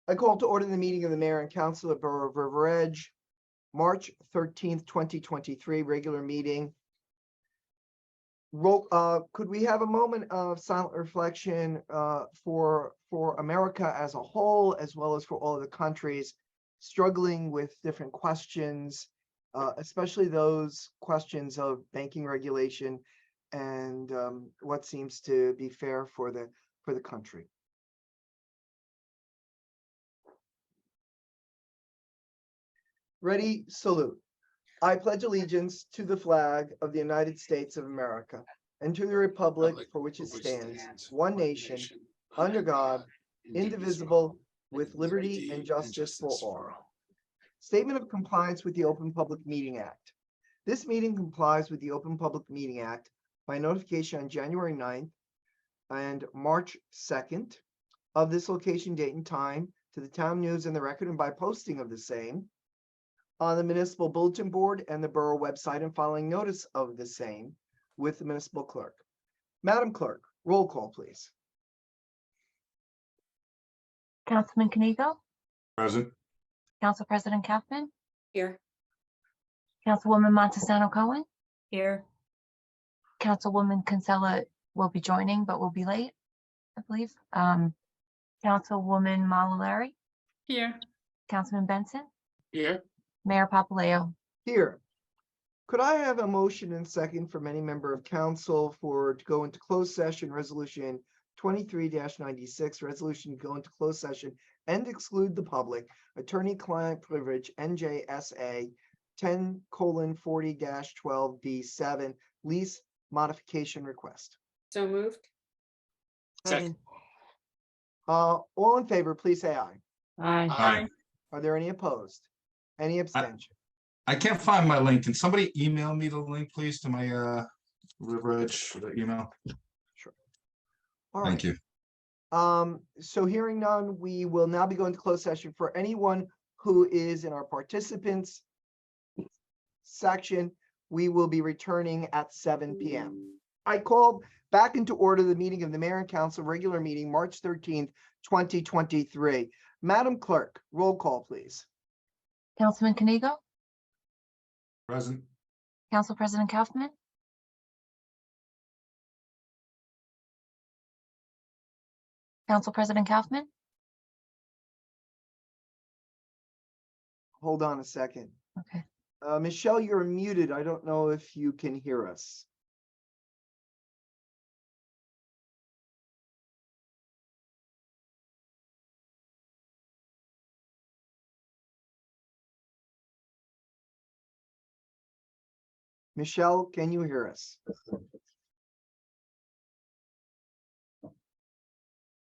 I call to order the meeting of the Mayor and Council of Borough of River Edge, March 13th, 2023, regular meeting. Could we have a moment of silent reflection for America as a whole, as well as for all of the countries struggling with different questions, especially those questions of banking regulation and what seems to be fair for the country. Ready, salute. I pledge allegiance to the flag of the United States of America and to the republic for which it stands, one nation, under God, indivisible, with liberty and justice for all. Statement of compliance with the Open Public Meeting Act. This meeting complies with the Open Public Meeting Act by notification on January 9th and March 2nd of this location, date, and time to the town news and the record, and by posting of the same on the municipal bulletin board and the borough website, and following notice of the same with the municipal clerk. Madam Clerk, roll call, please. Councilman Kanigo, Present. Council President Kaufman, Here. Councilwoman Montesano Cohen, Here. Councilwoman Kinsella will be joining, but will be late, I believe. Councilwoman Malalari, Here. Councilman Benson, Here. Mayor Papaleo. Here. Could I have a motion and second from any member of council to go into closed session, resolution 23-96, resolution to go into closed session and exclude the public, attorney-client privilege, NJSA 10:40-12B7, lease modification request. So moved. Second. All in favor, please say aye. Aye. Are there any opposed? Any abstention? I can't find my link. Can somebody email me the link, please, to my River Edge email? All Thank right. you. So hearing none, we will now be going to closed session. For anyone who is in our participants section, we will be returning at 7 p.m. I call back into order the meeting of the Mayor and Council regular meeting, March 13th, 2023. Madam Clerk, roll call, please. Councilman Kanigo, Present. Council President Kaufman, Council President Kaufman, Hold on a second. okay. Michelle, you're muted. I don't know if you can hear us. Michelle, can you hear us?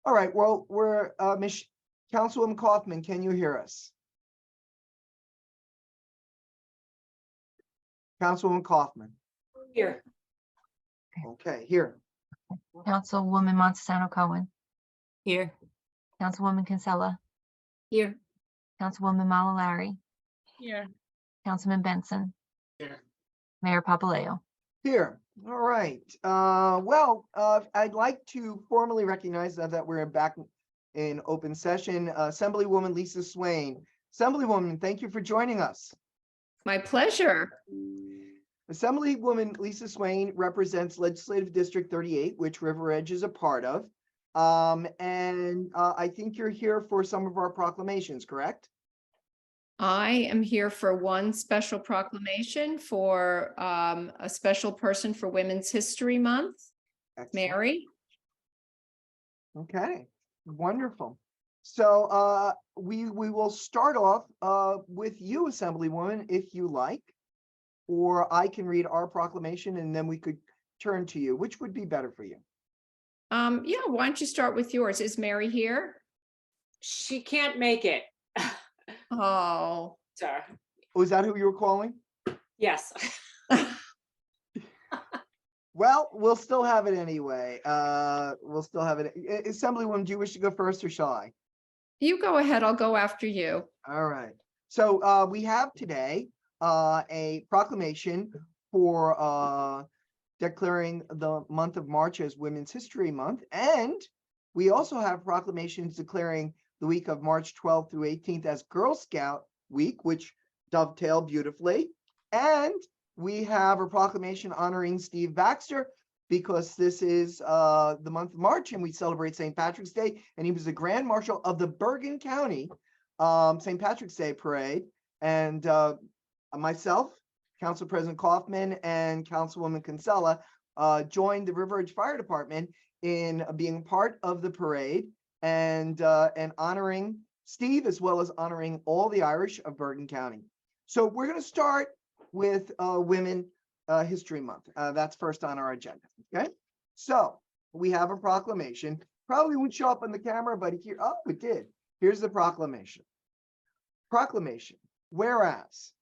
All right, well, we're, Councilwoman Kaufman, can you hear us? Councilwoman Kaufman, Here. okay, here. Councilwoman Montesano Cohen, Here. Councilwoman Kinsella, Here. Councilwoman Malalari, Here. Councilman Benson, Here. Mayor Papaleo. Here, all right. I'd like to formally recognize that we're back in open session. Assemblywoman Lisa Swain. Assemblywoman, thank you for joining us. My pleasure. Assemblywoman Lisa Swain represents Legislative District 38, which River Edge is a part of. I think you're here for some of our proclamations, correct? I am here for one special proclamation for a special person for Women's History Month, Excellent. Mary. Okay, wonderful. So we will start off with you, Assemblywoman, if you like, or I can read our proclamation and then we could turn to you. Which would be better for you? Yeah, why don't you start with yours? Is Mary here? She can't make it. Oh, Sorry. Was that who you were calling? Yes. Well, we'll still have it anyway. We'll still have it. Assemblywoman, do you wish to go first or shall I? you go ahead. I'll go after you. All right. So we have today a proclamation for declaring the month of March as Women's History Month. And we also have proclamations declaring the week of March 12th through 18th as Girl Scout Week, which dovetail beautifully. And we have a proclamation honoring Steve Baxter because this is the month of March and we celebrate St. Patrick's Day. And he was the Grand Marshal of the Bergen County St. Patrick's Day Parade. And myself, Council President Kaufman, and Councilwoman Kinsella joined the River Edge Fire Department in being part of the parade and honoring Steve, as well as honoring all the Irish of Bergen County. So we're going to start with Women History Month. That's first on our agenda. Okay, so we have a proclamation. Probably won't show up on the camera, but here, oh, it did. Here's the proclamation. Proclamation. Whereas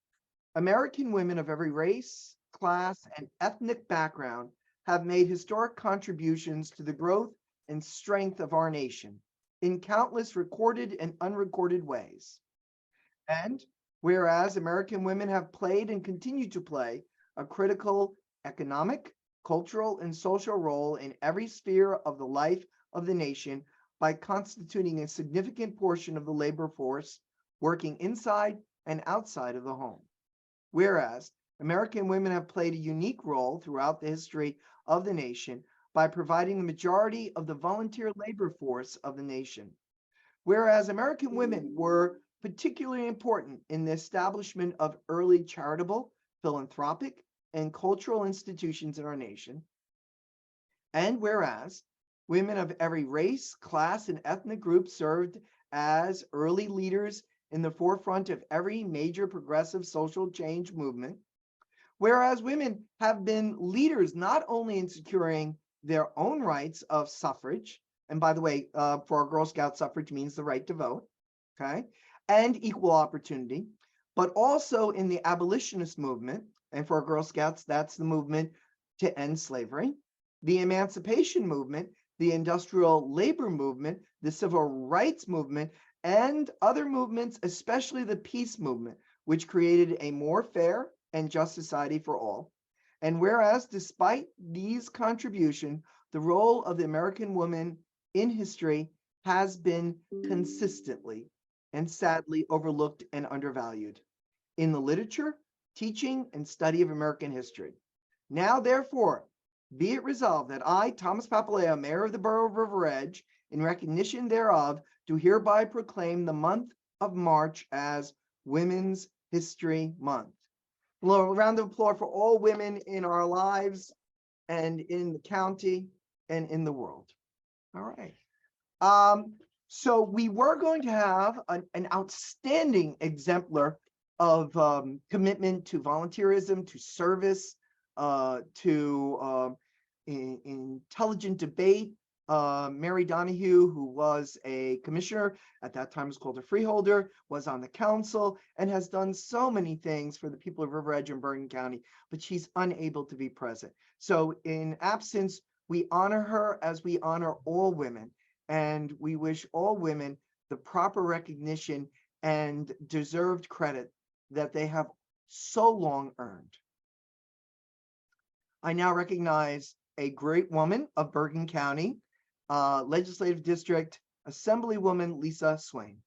American women of every race, class, and ethnic background have made historic contributions to the growth and strength of our nation in countless recorded and unrecorded ways. And whereas American women have played and continue to play a critical economic, cultural, and social role in every sphere of the life of the nation by constituting a significant portion of the labor force working inside and outside of the home. Whereas American women have played a unique role throughout the history of the nation by providing the majority of the volunteer labor force of the nation. Whereas American women were particularly important in the establishment of early charitable, philanthropic, and cultural institutions in our nation. And whereas women of every race, class, and ethnic group served as early leaders in the forefront of every major progressive social change movement. Whereas women have been leaders not only in securing their own rights of suffrage, and by the way, for our Girl Scout, suffrage means the right to vote, okay, and equal opportunity, but also in the abolitionist movement, and for our Girl Scouts, that's the movement to end slavery, the emancipation movement, the industrial labor movement, the civil rights movement, and other movements, especially the peace movement, which created a more fair and just society for all. And whereas despite these contributions, the role of the American woman in history has been consistently and sadly overlooked and undervalued in the literature, teaching, and study of American history. Now, therefore, be it resolved that I, Thomas Papaleo, Mayor of the Borough of River Edge, in recognition thereof, do hereby proclaim the month of March as Women's History Month. A round of applause for all women in our lives and in the county and in the world. All right. So we were going to have an outstanding exemplar of commitment to volunteerism, to service, to intelligent debate. Mary Donahue, who was a commissioner, at that time was called a freeholder, was on the council and has done so many things for the people of River Edge and Bergen County, but she's unable to be present. So in absence, we honor her as we honor all women, and we wish all women the proper recognition and deserved credit that they have so long earned. I now recognize a great woman of Bergen County, Legislative District Assemblywoman Lisa Swain.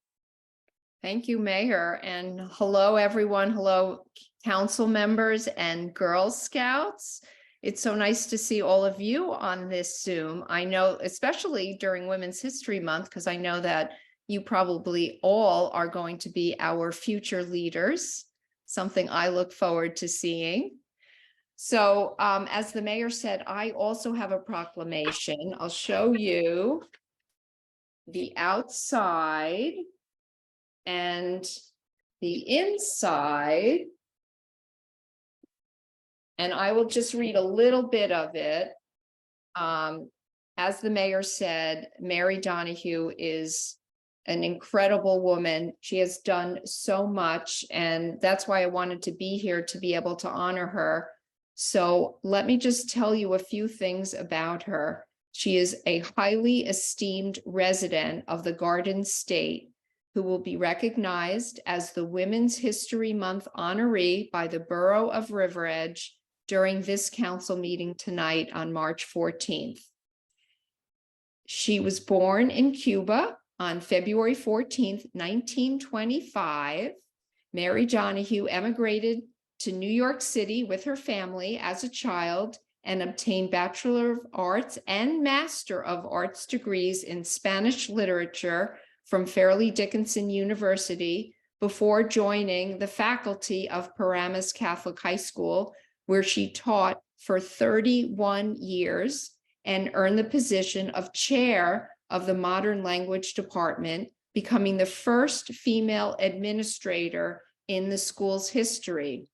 Thank you, Mayor. And hello, everyone. Hello, council members and Girl Scouts. It's so nice to see all of you on this Zoom. I know, especially during Women's History Month, because I know that you probably all are going to be our future leaders, something I look forward to seeing. So as the mayor said, I also have a proclamation. I'll show you the outside and the inside. And I will just read a little bit of it. As the mayor said, Mary Donahue is an incredible woman. She has done so much, and that's why I wanted to be here, to be able to honor her. So let me just tell you a few things about her. She is a highly esteemed resident of the Garden State who will be recognized as the Women's History Month honoree by the Borough of River Edge during this council meeting tonight on March 14th. She was born in Cuba on February 14th, 1925, Mary Donahue emigrated to New York City with her family as a child and obtained Bachelor of Arts and Master of Arts degrees in Spanish literature from Fairleigh Dickinson University before joining the faculty of Paramus Catholic High School, where she taught for 31 years and earned the position of chair of the Modern Language Department, becoming the first female administrator in the school's history.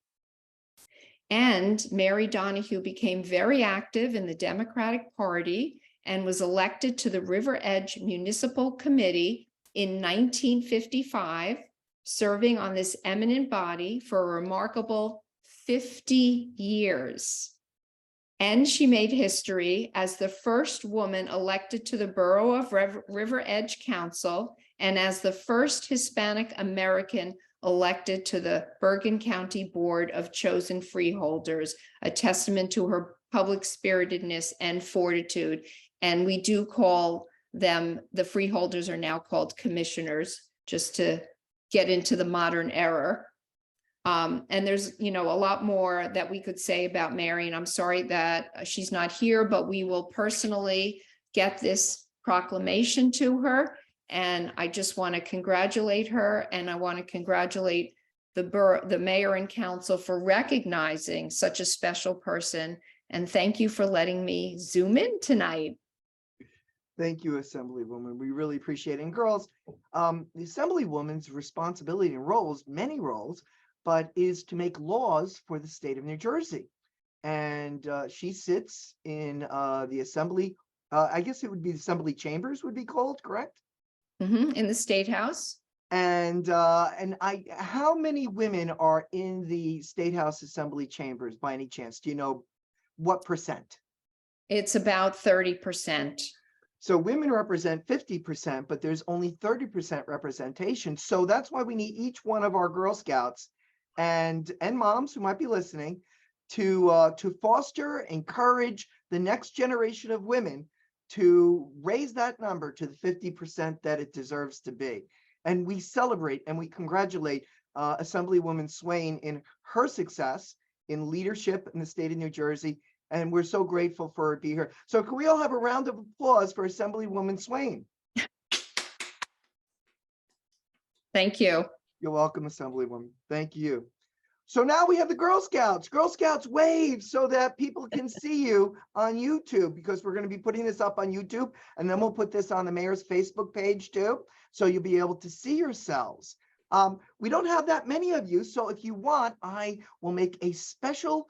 And Mary Donahue became very active in the Democratic Party and was elected to the River Edge Municipal Committee in 1955, serving on this eminent body for a remarkable 50 years. And she made history as the first woman elected to the Borough of River Edge Council and as the first Hispanic American elected to the Bergen County Board of Chosen Freeholders, a testament to her public spiritedness and fortitude. And we do call them, the freeholders are now called commissioners, just to get into the modern era. And there's, a lot more that we could say about Mary, and I'm sorry that she's not here, but we will personally get this proclamation to her. And I just want to congratulate her, and I want to congratulate the mayor and council for recognizing such a special person. And thank you for letting me Zoom in tonight. Thank you, Assemblywoman. We really appreciate it. And girls, the Assemblywoman's responsibility and roles, many roles, but is to make laws for the state of New Jersey. And she sits in the Assembly, I guess it would be the Assembly Chambers would be called, correct? In the State House. And how many women are in the State House Assembly Chambers by any chance? Do you know what percent? It's about 30%. So women represent 50%, but there's only 30% representation. So that's why we need each one of our Girl Scouts and moms who might be listening to foster, encourage the next generation of women to raise that number to the 50% that it deserves to be. And we celebrate and we congratulate Assemblywoman Swain in her success in leadership in the state of New Jersey. And we're so grateful for her to be here. So can we all have a round of applause for Assemblywoman Swain? Thank you. You're welcome, Assemblywoman. Thank you. So now we have the Girl Scouts. Girl Scouts wave so that people can see you on YouTube, because we're going to be putting this up on YouTube, and then we'll put this on the mayor's Facebook page too. So you'll be able to see yourselves. We don't have that many of you. So if you want, I will make a special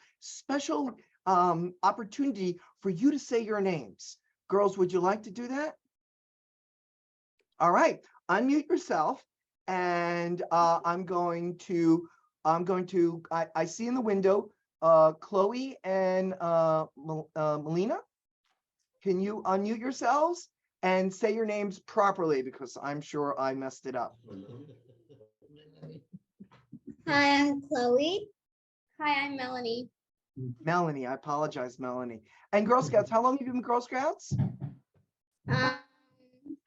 opportunity for you to say your names. Girls, would you like to do that? All right, unmute yourself. And I see in the window, Chloe and Melina. Can you unmute yourselves and say your names properly, because I'm sure I messed it up. Hi, I'm Chloe. Hi, I'm Melanie. Melanie, I apologize, Melanie. And Girl Scouts, how long have you been Girl Scouts?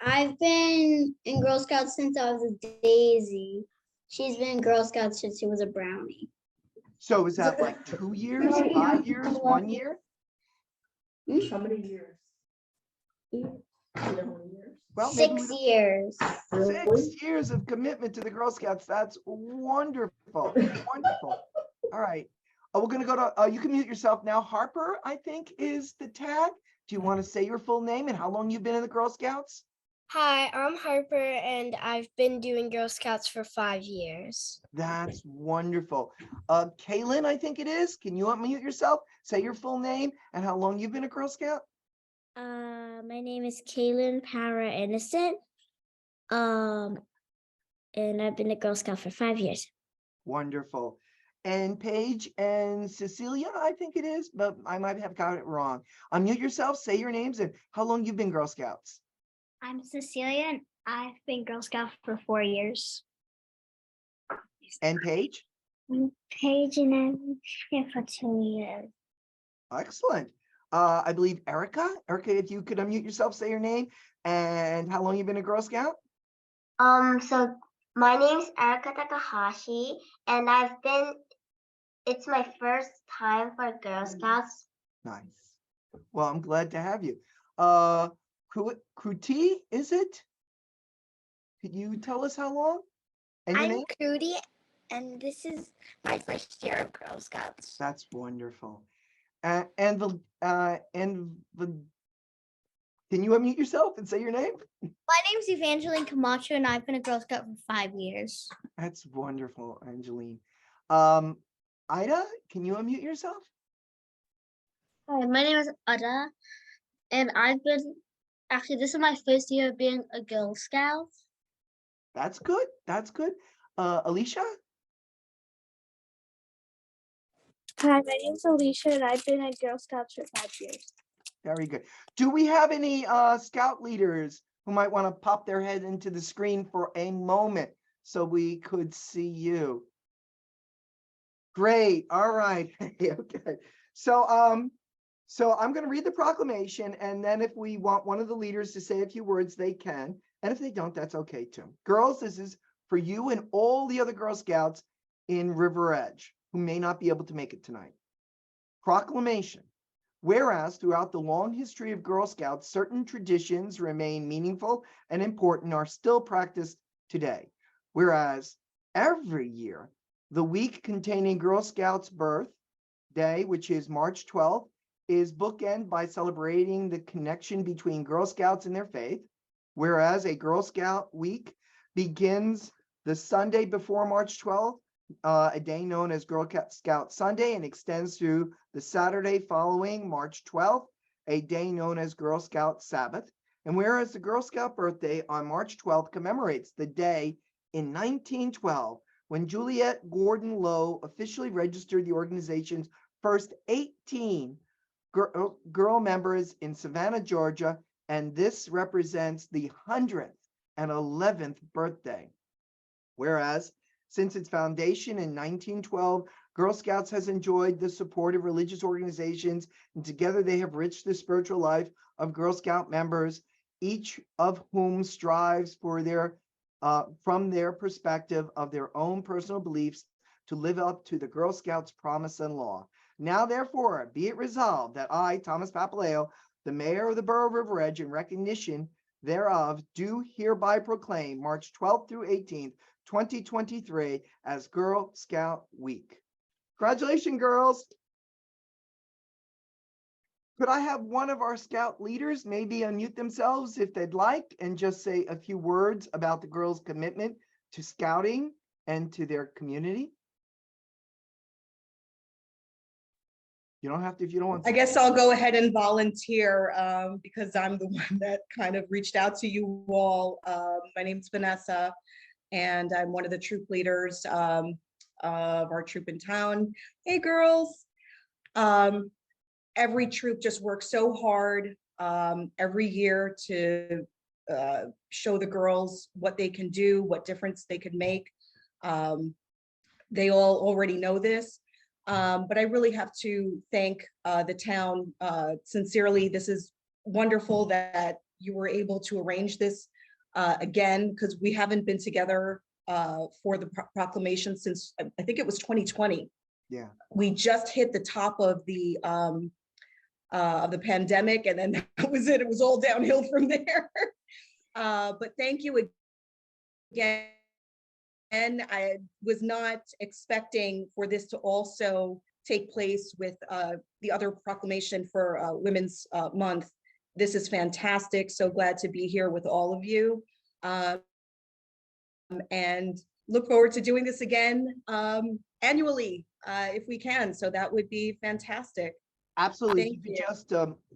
I've been in Girl Scouts since I was a Daisy. She's been in Girl Scouts since she was a brownie. So is that like 2 years, 5 years, 1 year? How many years? Well, 6 years. 6 years of commitment to the Girl Scouts. That's wonderful. Wonderful. All right. We're going to go to, you can mute yourself now. Harper, I think, is the tag. Do you want to say your full name and how long you've been in the Girl Scouts? Hi, I'm Harper, and I've been doing Girl Scouts for 5 years. That's wonderful. Kaylin, I think it is. Can you unmute yourself? Say your full name and how long you've been a Girl Scout? My name is Kaylin Para Innocent. And I've been a Girl Scout for 5 years. Wonderful. And Paige and Cecilia, I think it is, but I might have got it wrong. Unmute yourself, say your names and how long you've been Girl Scouts. I'm Cecilia, and I've been Girl Scout for 4 years. And Paige? Paige, and I've been here for 2 years. Excellent. I believe Erica. Erica, if you could unmute yourself, say your name and how long you've been a Girl Scout. So my name's Erika Takahashi, and it's my first time for Girl Scouts. Nice. Well, I'm glad to have you. Kruti, is it? Could you tell us how long? And your name? Crudy, and this is my first year of Girl Scouts. That's wonderful. And the can you unmute yourself and say your name? My name's Evangeline Camacho, and I've been a Girl Scout for 5 years. That's wonderful, Angeline. Ida, can you unmute yourself? Hi, my name is Ada, and this is my first year of being a Girl Scout. That's good. That's good. Alicia? Hi, my name's Alicia, and I've been a Girl Scout for 5 years. Very good. Do we have any scout leaders who might want to pop their head into the screen for a moment so we could see you? Great. All right. Okay. So I'm going to read the proclamation, and then if we want one of the leaders to say a few words, they can. And if they don't, that's okay too. Girls, this is for you and all the other Girl Scouts in River Edge who may not be able to make it tonight. Proclamation. Whereas throughout the long history of Girl Scouts, certain traditions remain meaningful and important, are still practiced today. Whereas every year, the week containing Girl Scouts' birth day, which is March 12th, is bookended by celebrating the connection between Girl Scouts and their faith. Whereas a Girl Scout week begins the Sunday before March 12th, a day known as Girl Scout Sunday, and extends through the Saturday following March 12th, a day known as Girl Scout Sabbath. And whereas the Girl Scout birthday on March 12th commemorates the day in 1912 when Juliet Gordon Lowe officially registered the organization's first 18 girl members in Savannah, Georgia, and this represents the 111th birthday. Whereas since its foundation in 1912, Girl Scouts has enjoyed the support of religious organizations, and together they have enriched the spiritual life of Girl Scout members, each of whom strives for from their perspective of their own personal beliefs to live up to the Girl Scouts' promise and law. Now, therefore, be it resolved that I, Thomas Papaleo, the mayor of the borough of River Edge, in recognition thereof, do hereby proclaim March 12th through 18th, 2023 as Girl Scout Week. Congratulations, girls. Could I have one of our Scout leaders maybe unmute themselves if they'd like and just say a few words about the girls' commitment to Scouting and to their community? You don't have to if you don't want to. I guess I'll go ahead and volunteer because I'm the one that kind of reached out to you all. My name's Vanessa, and I'm one of the troop leaders of our troop in town. Hey, girls. Every troop just works so hard every year to show the girls what they can do, what difference they can make. They all already know this. But I really have to thank the town sincerely. This is wonderful that you were able to arrange this again, because we haven't been together for the proclamation since I think it was 2020. Yeah. We just hit the top of the pandemic, and then that was it. It was all downhill from there. But thank you again. And I was not expecting for this to also take place with the other proclamation for Women's Month. This is fantastic. So glad to be here with all of you. And look forward to doing this again annually if we can. So that would be fantastic. Absolutely. Thank If you you. just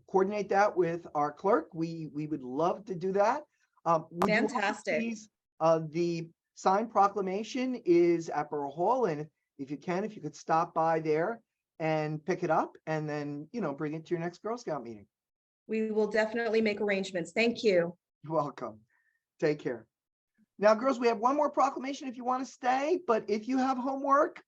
coordinate that with our clerk, we would love to do that. Would you also Fantastic. please, the signed proclamation is at Borough Hall, and if you could stop by there and pick it up, and then bring it to your next Girl Scout meeting. We will definitely make arrangements. Thank you. You're welcome. Take care. Now, girls, we have one more proclamation if you want to stay, but if you have homework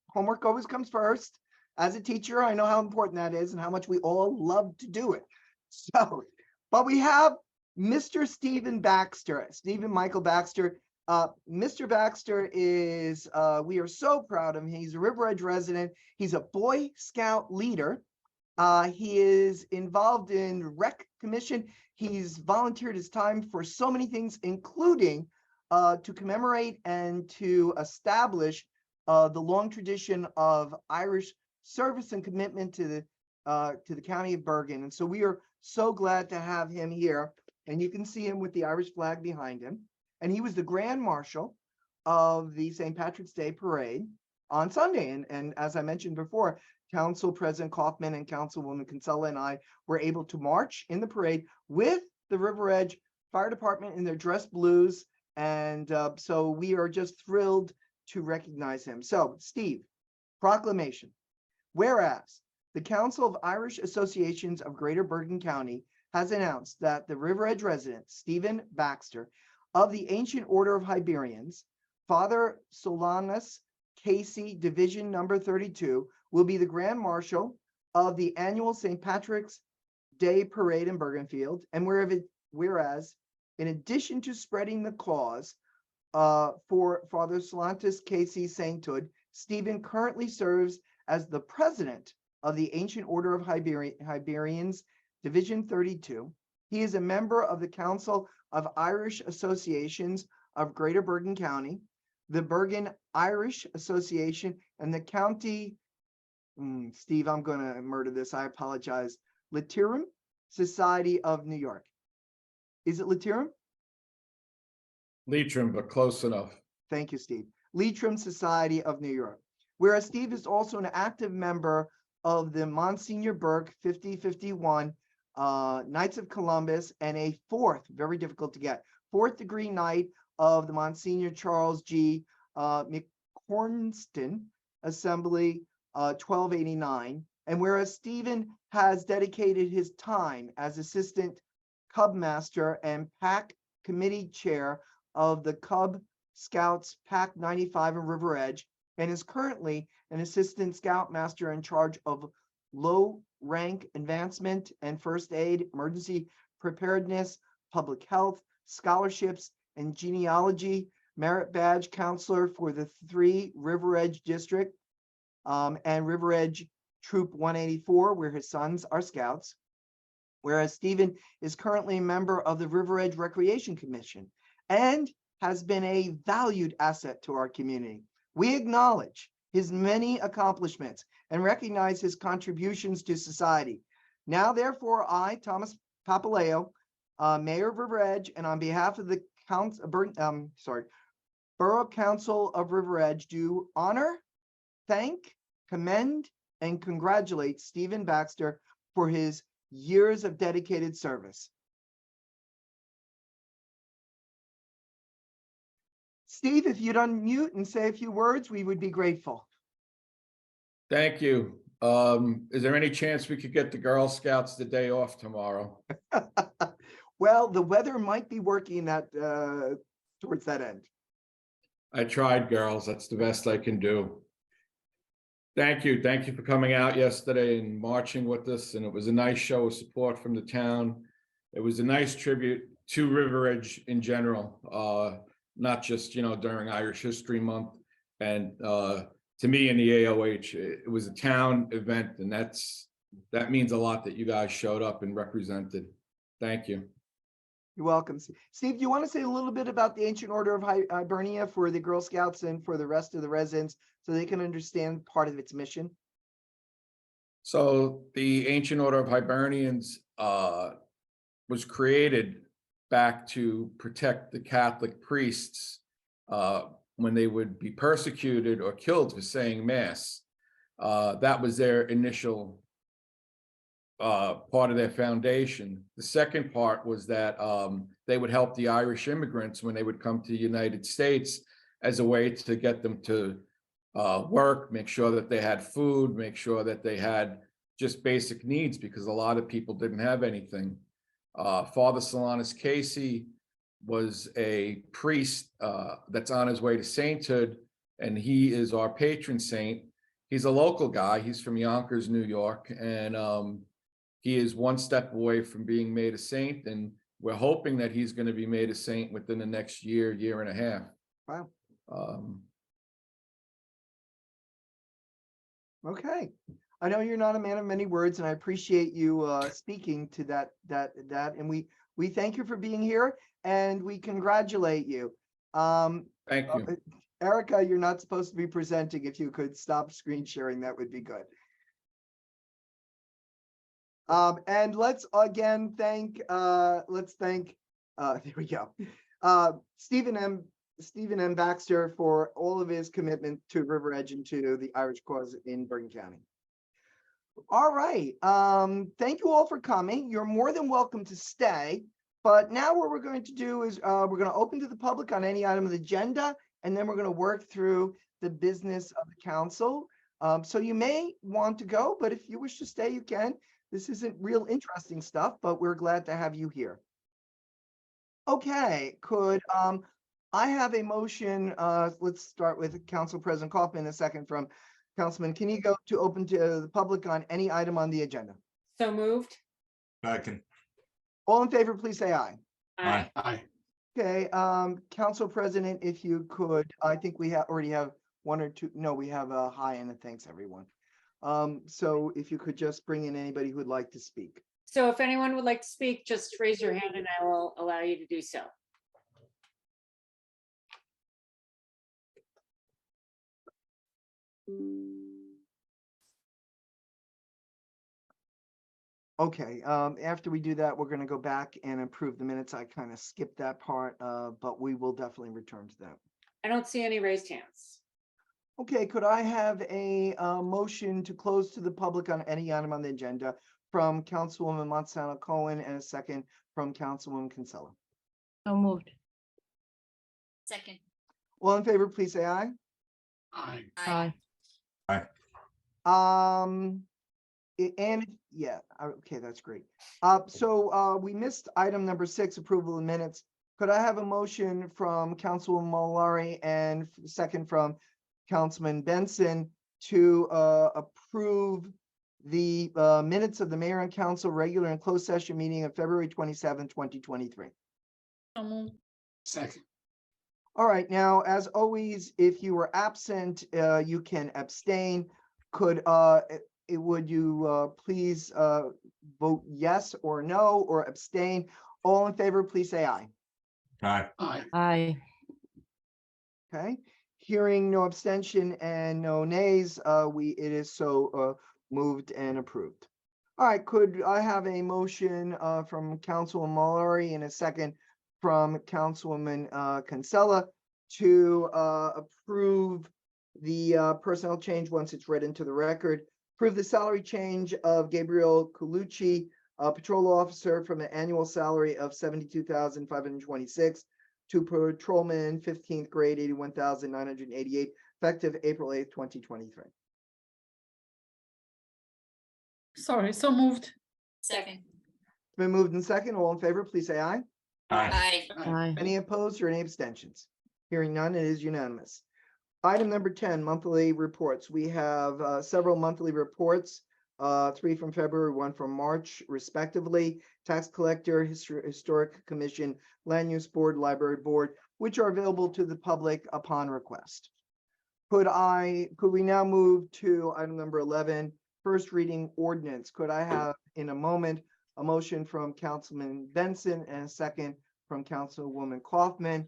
always comes first. As a teacher, I know how important that is and how much we all love to do it. So, but we have Mr. Stephen Baxter, Stephen Michael Baxter, Mr. Baxter is, we are so proud of him. He's a River Edge resident. He's a Boy Scout leader. He is involved in Rec Commission. He's volunteered his time for so many things, including to commemorate and to establish the long tradition of Irish service and commitment to the county of Bergen. And so we are so glad to have him here. And you can see him with the Irish flag behind him. And he was the Grand Marshal of the St. Patrick's Day Parade on Sunday. And as I mentioned before, Council President Kaufman and Councilwoman Kinsella and I were able to march in the parade with the River Edge Fire Department in their dress blues. And so we are just thrilled to recognize him. So, Steve, proclamation. Whereas the Council of Irish Associations of Greater Bergen County has announced that the River Edge resident, Stephen Baxter, of the Ancient Order of Hibernians, Father Solanus Casey, Division number 32, will be the Grand Marshal of the annual St. Patrick's Day Parade in Bergenfield. And whereas, in addition to spreading the cause for Father Solanus Casey's sainthood, Stephen currently serves as the president of the Ancient Order of Hibernians, Division 32. He is a member of the Council of Irish Associations of Greater Bergen County, the Bergen Irish Association, and the County, Steve, I'm going to murder this, I apologize, Leitrim Society of New York. Is it Leitrim? Leitrim, but close enough. Thank you, Steve. Leitrim Society of New York. Whereas Steve is also an active member of the Monsignor Burke 5051 Knights of Columbus, and a fourth, very difficult to get, fourth degree Knight of the Monsignor Charles G. McCornston Assembly 1289. And whereas Stephen has dedicated his time as assistant Cub Master and Pack Committee Chair of the Cub Scouts Pack 95 in River Edge, and is currently an assistant Scout Master in charge of low rank advancement and first aid, emergency preparedness, public health, scholarships, and genealogy, merit badge counselor for the 3 River Edge district, and River Edge Troop 184, where his sons are scouts. Whereas Stephen is currently a member of the River Edge Recreation Commission and has been a valued asset to our community. We acknowledge his many accomplishments and recognize his contributions to society. Now, therefore, I, Thomas Papaleo, Mayor of River Edge, and on behalf of the Borough Council of River Edge, do honor, thank, commend, and congratulate Stephen Baxter for his years of dedicated service. Steve, if you'd unmute and say a few words, we would be grateful. Thank you. Is there any chance we could get the Girl Scouts the day off tomorrow? Well, the weather might be working that towards that end. I tried, girls. That's the best I can do. Thank you. Thank you for coming out yesterday and marching with us. And it was a nice show of support from the town. It was a nice tribute to River Edge in general, not just, during Irish History Month. And to me in the AOH, it was a town event, and that means a lot that you guys showed up and represented. Thank you. You're welcome. Steve, do you want to say a little bit about the Ancient Order of Hibernia for the Girl Scouts and for the rest of the residents so they can understand part of its mission? So the Ancient Order of Hibernians was created back to protect the Catholic priests when they would be persecuted or killed for saying Mass. That was their initial part of their foundation. The second part was that they would help the Irish immigrants when they would come to the United States as a way to get them to work, make sure that they had food, make sure that they had just basic needs, because a lot of people didn't have anything. Father Solanus Casey was a priest that's on his way to sainthood, and he is our patron saint. He's a local guy. He's from Yonkers, New York, and he is one step away from being made a saint, and we're hoping that he's going to be made a saint within the next year, year and a half. Wow. Um, Okay. I know you're not a man of many words, and I appreciate you speaking to that. And we thank you for being here, and we congratulate you. Thank you. Erica, you're not supposed to be presenting. If you could stop screen sharing, that would be good. And let's again thank, there we go. Stephen M. Baxter for all of his commitment to River Edge and to the Irish cause in Bergen County. All right. Thank you all for coming. You're more than welcome to stay. But now what we're going to do is we're going to open to the public on any item of the agenda, and then we're going to work through the business of the council. So you may want to go, but if you wish to stay, you can. This isn't real interesting stuff, but we're glad to have you here. Okay, could I have a motion? Let's start with Council President Kaufman, a second from Councilman. Can you go to open to the public on any item on the agenda? So moved. Second. All in favor, please say aye. Aye. Aye. Okay, Council President, if you could, I think we already have one or two. No, we have a hi and a thanks, everyone. So if you could just bring in anybody who would like to speak. So if anyone would like to speak, just raise your hand and I will allow you to do so. Okay, after we do that, we're gonna go back and approve the minutes. I kind of skipped that part, but we will definitely return to that. I don't see any raised hands. Okay, could I have a motion to close to the public on any item on the agenda from Councilwoman Monsanto Cohen and a second from Councilwoman Kinsella? So moved. Second. All in favor, please say aye. Aye. And yeah, okay, that's great. So we missed item number 6, approval of minutes. Could I have a motion from Councilwoman Malari and second from Councilman Benson to approve the minutes of the mayor and council regular and closed session meeting of February 27, 2023? Second. All right, now, as always, if you were absent, you can abstain. Would you please vote yes or no or abstain? All in favor, please say aye. Aye. Aye. Okay, hearing no abstention and no nays, it is so moved and approved. All right, could I have a motion from Councilwoman Mallory and a second from Councilwoman Kinsella to approve the personnel change once it's read into the record? Approve the salary change of Gabriel Colucci, patrol officer, from an annual salary of $72,526 to patrolman 15th grade, $81,988, effective April 8th, 2023. Sorry, so moved. Second. It's been moved in second. All in favor, please say aye. Aye. Aye. Any opposed or any abstentions? Hearing none, it is unanimous. Item number 10, monthly reports. We have several monthly reports, 3 from February, 1 from March, respectively. Tax collector, historic commission, land use board, library board, which are available to the public upon request. Could we now move to item number 11, first reading ordinance? Could I have in a moment a motion from Councilman Benson and a second from Councilwoman Kaufman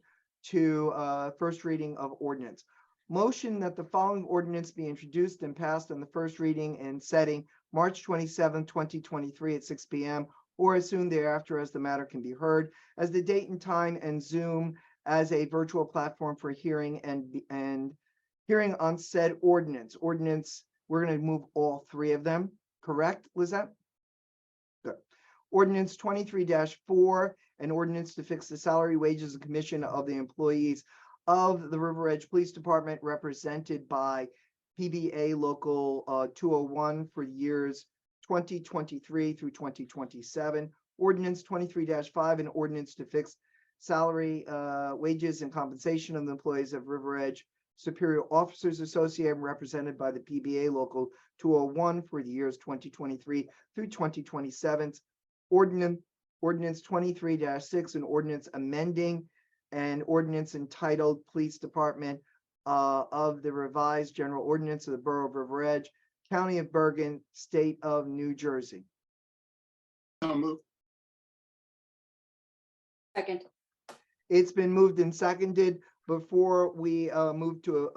to first reading of ordinance? Motion that the following ordinance be introduced and passed on the first reading and setting March 27, 2023 at 6 p.m. or as soon thereafter as the matter can be heard, as the date and time, and Zoom as a virtual platform for hearing and hearing on said ordinance. We're going to move all 3 of them, correct, Lizette? Good. Ordinance 23-4, an ordinance to fix the salary, wages, and commission of the employees of the River Edge Police Department, represented by PBA Local 201 for years 2023 through 2027. Ordinance 23-5, an ordinance to fix salary, wages, and compensation of the employees of River Edge Superior Officers Association, represented by the PBA Local 201 for the years 2023 through 2027. Ordinance ordinance 23-6, an ordinance amending an ordinance entitled Police Department of the Revised General Ordinance of the Borough of River Edge, County of Bergen, State of New Jersey. Second. It's been moved and seconded. Before we move to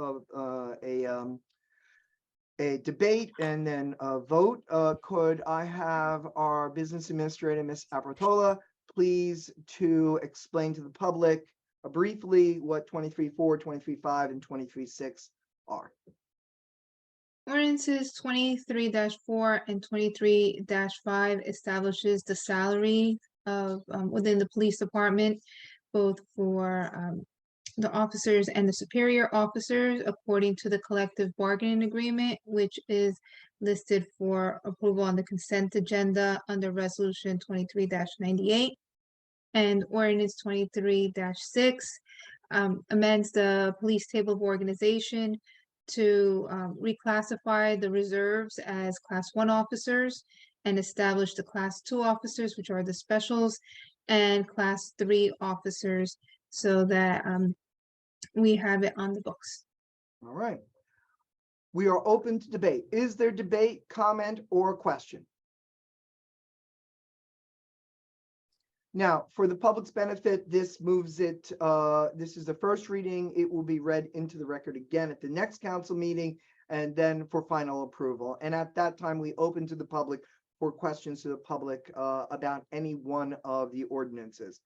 a debate and then a vote, could I have our business administrator, Ms. Apertola, please to explain to the public briefly what 23.4, 23.5, and 23.6 are. Ordinances 23-4 and 23-5 establishes the salary of within the police department, both for the officers and the superior officers according to the collective bargaining agreement, which is listed for approval on the consent agenda under resolution 23-98. And ordinance 23-6 amends the police table of organization to reclassify the reserves as class 1 officers and establish the class 2 officers, which are the specials, and class 3 officers, so that we have it on the books. All right. We are open to debate. Is there debate, comment, or question? Now, for the public's benefit, this moves it, this is the first reading. It will be read into the record again at the next council meeting and then for final approval. And at that time, we open to the public for questions to the public about any one of the ordinances.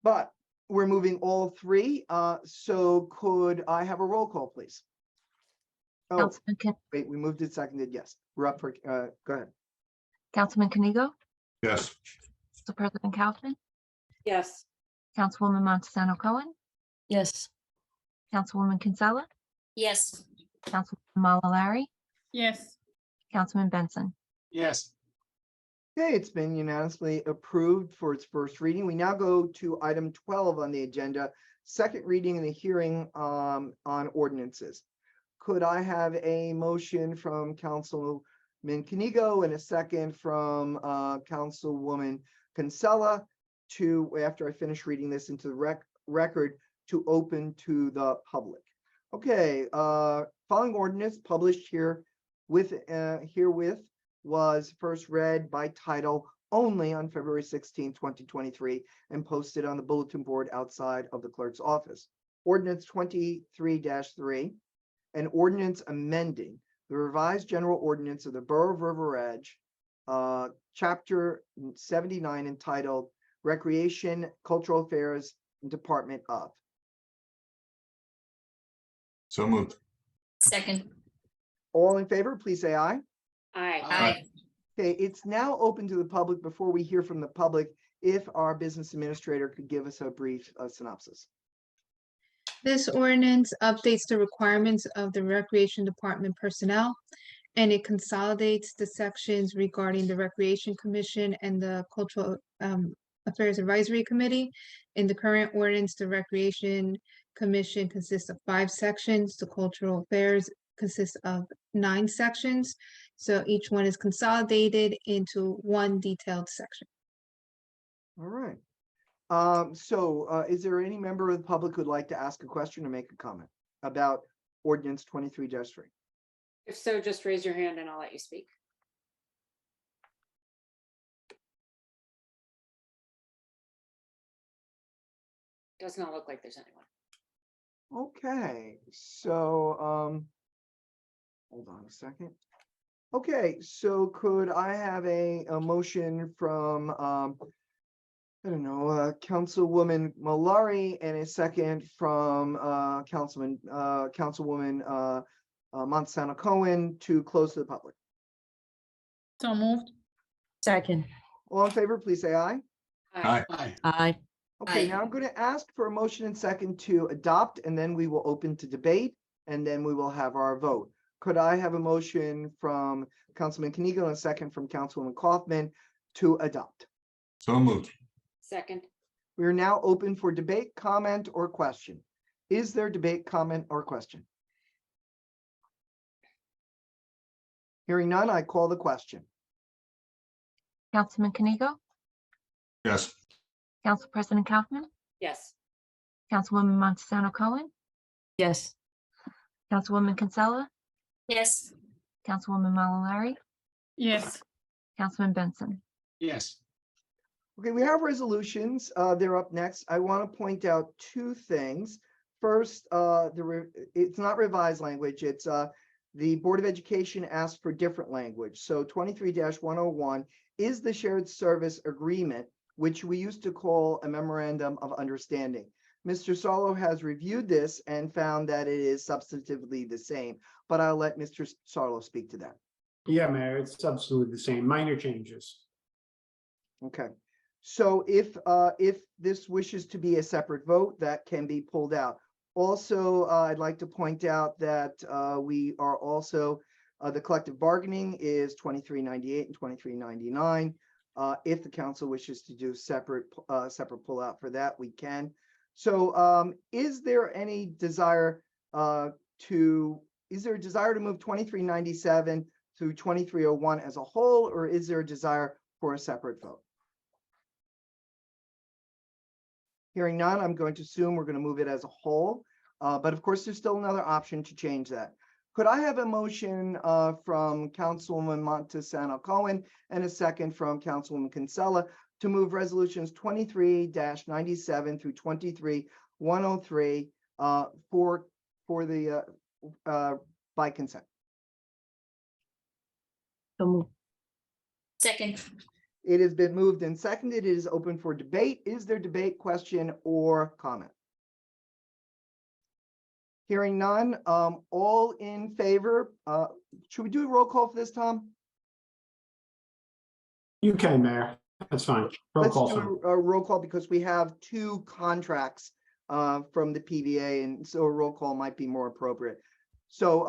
But we're moving all three. So could I have a roll call, please? Oh, Councilman, wait, we moved it seconded. Yes, we're up for, go ahead. Councilman Kanigo, Yes. Council President Kaufman, Yes. Councilwoman Montesano Cohen, Yes. Councilwoman Kinsella, Yes. Councilwoman Mallalari, Yes. Councilman Benson. Yes. Okay, it's been unanimously approved for its first reading. We now go to item 12 on the agenda, second reading and the hearing on ordinances. Could I have a motion from Councilman Kanigo and a second from Councilwoman Kinsella to, after I finish reading this into the record, to open to the public? Okay, following ordinance published here with herewith was first read by title only on February 16, 2023, and posted on the bulletin board outside of the clerk's office. Ordinance 23-3, an ordinance amending the revised general ordinance of the Borough of River Edge, Chapter 79, entitled Recreation, Cultural Affairs, Department of. So moved. Second. All in favor, please say aye. Aye. Okay, it's now open to the public. Before we hear from the public, if our business administrator could give us a brief synopsis. This ordinance updates the requirements of the Recreation Department personnel, and it consolidates the sections regarding the Recreation Commission and the Cultural Affairs Advisory Committee. In the current ordinance, the Recreation Commission consists of 5 sections. The Cultural Affairs consists of 9 sections. So each one is consolidated into one detailed section. All right. Is there any member of the public who'd like to ask a question or make a comment about ordinance 23-3? If so, just raise your hand and I'll let you speak. Does not look like there's anyone. Okay, so hold on a second. Okay, so could I have a motion from I don't know, Councilwoman Malari and a second from Councilwoman Montesano Cohen to close to the public? So moved. Second. All in favor, please say aye. Aye. Aye. Okay, Aye. now I'm going to ask for a motion and second to adopt, and then we will open to debate, and then we will have our vote. Could I have a motion from Councilman Kanigo and a second from Councilwoman Kaufman to adopt? So moved. Second. We are now open for debate, comment, or question. Is there debate, comment, or question? Hearing none, I call the question. Councilman Kanigo, Yes. Council President Kaufman, Yes. Councilwoman Montesano Cohen, Yes. Councilwoman Kinsella, Yes. Councilwoman Mallory, Yes. Councilman Benson. Yes. Okay, we have resolutions. They're up next. I want to point out two things. First, it's not revised language. It's the Board of Education asked for different language. So 23-101 is the shared service agreement, which we used to call a memorandum of understanding. Mr. Sarlo has reviewed this and found that it is substantively the same, but I'll let Mr. Sarlo speak to that. Yeah, Mayor, it's absolutely the same, minor changes. Okay, so if this wishes to be a separate vote, that can be pulled out. Also, I'd like to point out that we are also, the collective bargaining is 2398 and 2399. If the council wishes to do separate pullout for that, we can. So is there any desire to move 2397 through 2301 as a whole, or is there a desire for a separate vote? Hearing none, I'm going to assume we're going to move it as a whole, but of course, there's still another option to change that. Could I have a motion from Councilwoman Montesano Cohen and a second from Councilwoman Kinsella to move resolutions 23-97 through 23-103 by consent? So moved. Second. It has been moved and seconded. It is open for debate. Is there debate, question, or comment? Hearing none, all in favor. Should we do a roll call for this, Tom? You can, Mayor, that's fine. Roll Let's call, do fine. a roll call because we have two contracts from the PVA, and so a roll call might be more appropriate. So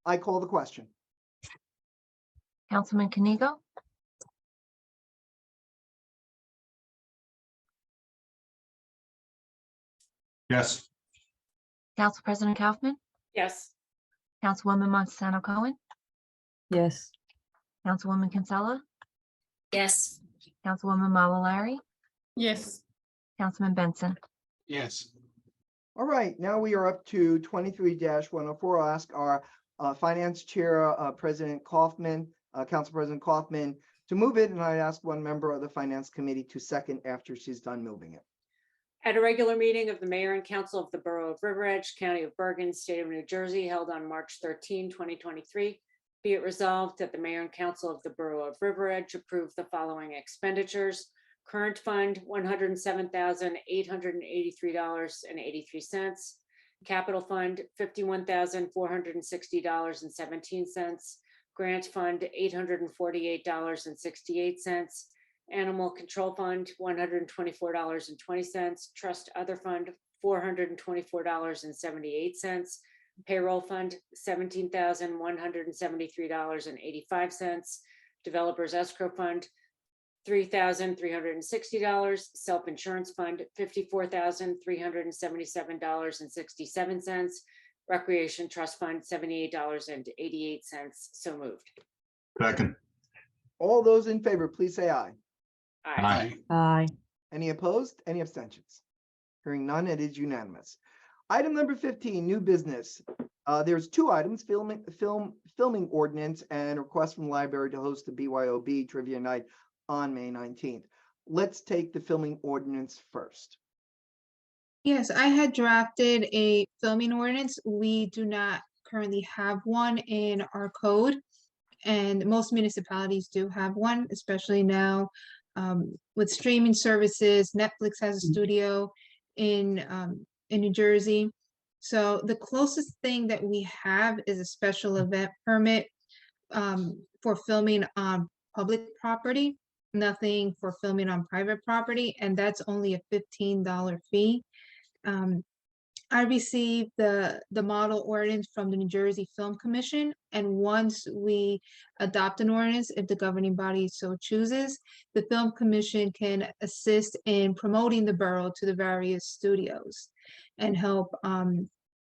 I call the question. Councilman Kanigo, Yes. Council President Kaufman, Yes. Councilwoman Montesano Cohen, Yes. Councilwoman Kinsella, Yes. Councilwoman Mallory, Yes. Councilman Benson. Yes. All right, now we are up to 23-104. I'll ask our Finance Chair, President Kaufman, Council President Kaufman, to move it, and I ask one member of the Finance Committee to second after she's done moving it. At a regular meeting of the Mayor and Council of the Borough of River Edge, County of Bergen, State of New Jersey, held on March 13, 2023, be it resolved that the Mayor and Council of the Borough of River Edge approve the following expenditures. Current fund, $107,883.83. Capital fund, $51,460.17. Grant fund, $848.68. Animal Control Fund, $124.20. Trust Other Fund, $424.78. Payroll Fund, $17,173.85. Developers Escrow Fund, $3,360. Self-Insurance Fund, $54,377.67. Recreation Trust Fund, $78.88. So moved. Second. All those in favor, please say aye. Aye. Aye. Any opposed? Any abstentions? Hearing none, it is unanimous. Item number 15, new business. There's two items, filming ordinance and request from the library to host the BYOB trivia night on May 19th. Let's take the filming ordinance first. Yes, I had drafted a filming ordinance. We do not currently have one in our code, and most municipalities do have one, especially now with streaming services. Netflix has a studio in New Jersey. So the closest thing that we have is a special event permit for filming on public property, nothing for filming on private property, and that's only a $15 fee. I received the model ordinance from the New Jersey Film Commission, and once we adopt an ordinance, if the governing body so chooses, the Film Commission can assist in promoting the borough to the various studios and help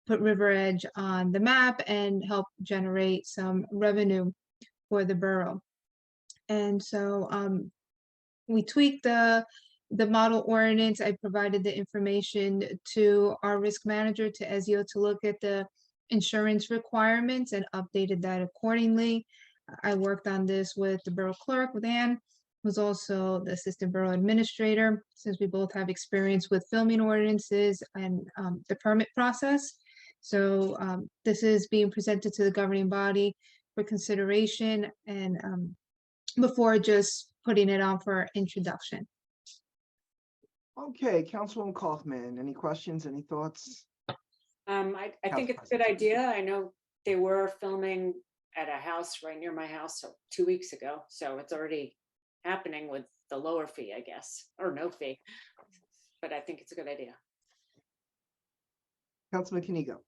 put River Edge on the map and help generate some revenue for the borough. And so we tweaked the model ordinance. I provided the information to our risk manager, to Ezio, to look at the insurance requirements and updated that accordingly. I worked on this with the borough clerk, with Ann, who's also the assistant borough administrator, since we both have experience with filming ordinances and the permit process. So this is being presented to the governing body for consideration and before just putting it on for introduction. Okay, Councilwoman Kaufman, any questions, any thoughts? I think it's a good idea. I know they were filming at a house right near my house 2 weeks ago, so it's already happening with the lower fee, I guess, or no fee. But I think it's a good idea. Councilman Kanigo.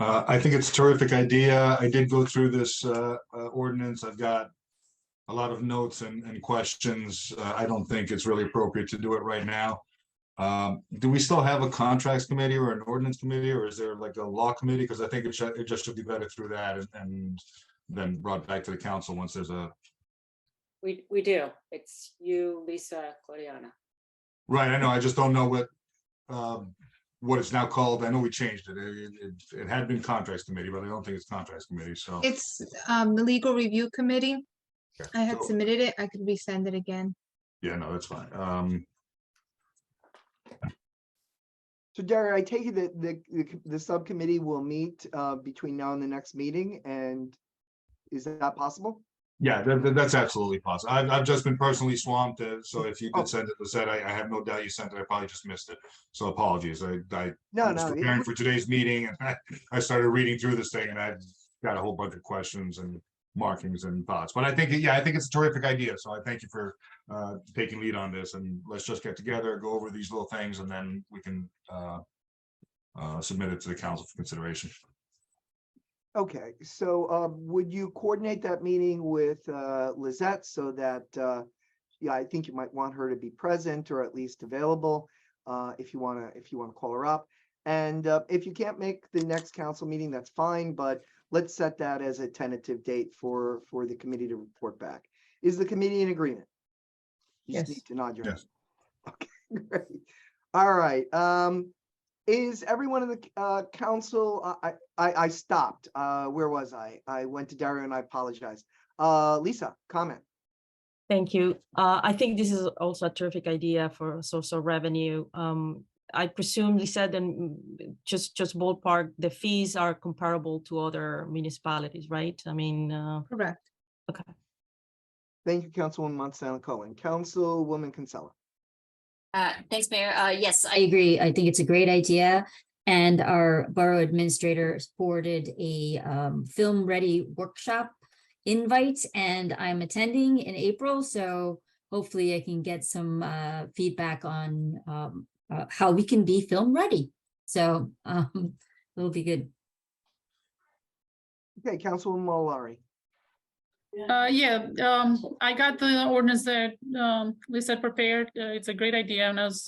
I think it's a terrific idea. I did go through this ordinance. I've got a lot of notes and questions. I don't think it's really appropriate to do it right now. Do we still have a contracts committee or an ordinance committee, or is there like a law committee? Because I think it just should be vetted through that and then brought back to the council once there's a. We do. It's you, Lisa, Claudiana. Right, I know. I just don't know what it's now called. I know we changed it. It had been contracts committee, but I don't think it's contracts committee, so. It's the legal review committee. Okay, I had so- submitted it. I could resend it again. Yeah, no, that's fine. So Derek, I take it that the subcommittee will meet between now and the next meeting, and is that possible? Yeah, that's absolutely possible. I've just been personally swamped, so if you Oh. did send it, Lizette, I have no doubt you sent it. I probably just missed it. So apologies. I No, was no. preparing for today's meeting and I started reading through this thing and I've got a whole bunch of questions and markings and thoughts. But I think, yeah, I think it's a terrific idea. So I thank you for taking lead on this, and let's just get together, go over these little things, and then we can submit it to the council for consideration. Okay, so would you coordinate that meeting with Lizette so that, yeah, I think you might want her to be present or at least available if you want to call her up. And if you can't make the next council meeting, that's fine, but let's set that as a tentative date for the committee to report back. Is the committee in agreement? You just Yes. need to nod your head. Yes. Okay, great. All right. Is everyone in the council? I stopped. Where was I? I went to Dario and I apologize. Lisa, comment. Thank you. I think this is also a terrific idea for a source of revenue. I presume Lisa, then just ballpark, the fees are comparable to other municipalities, right? I mean, Correct. okay. Thank you, Councilwoman Monsanto Cohen. Councilwoman Kinsella. Thanks, Mayor. Yes, I agree. I think it's a great idea. And our borough administrator forwarded a film ready workshop invite, and I'm attending in April. So hopefully I can get some feedback on how we can be film ready. So it'll be good. Okay, Councilwoman Malari. Yeah, I got the ordinance that Lisa prepared. It's a great idea, and I was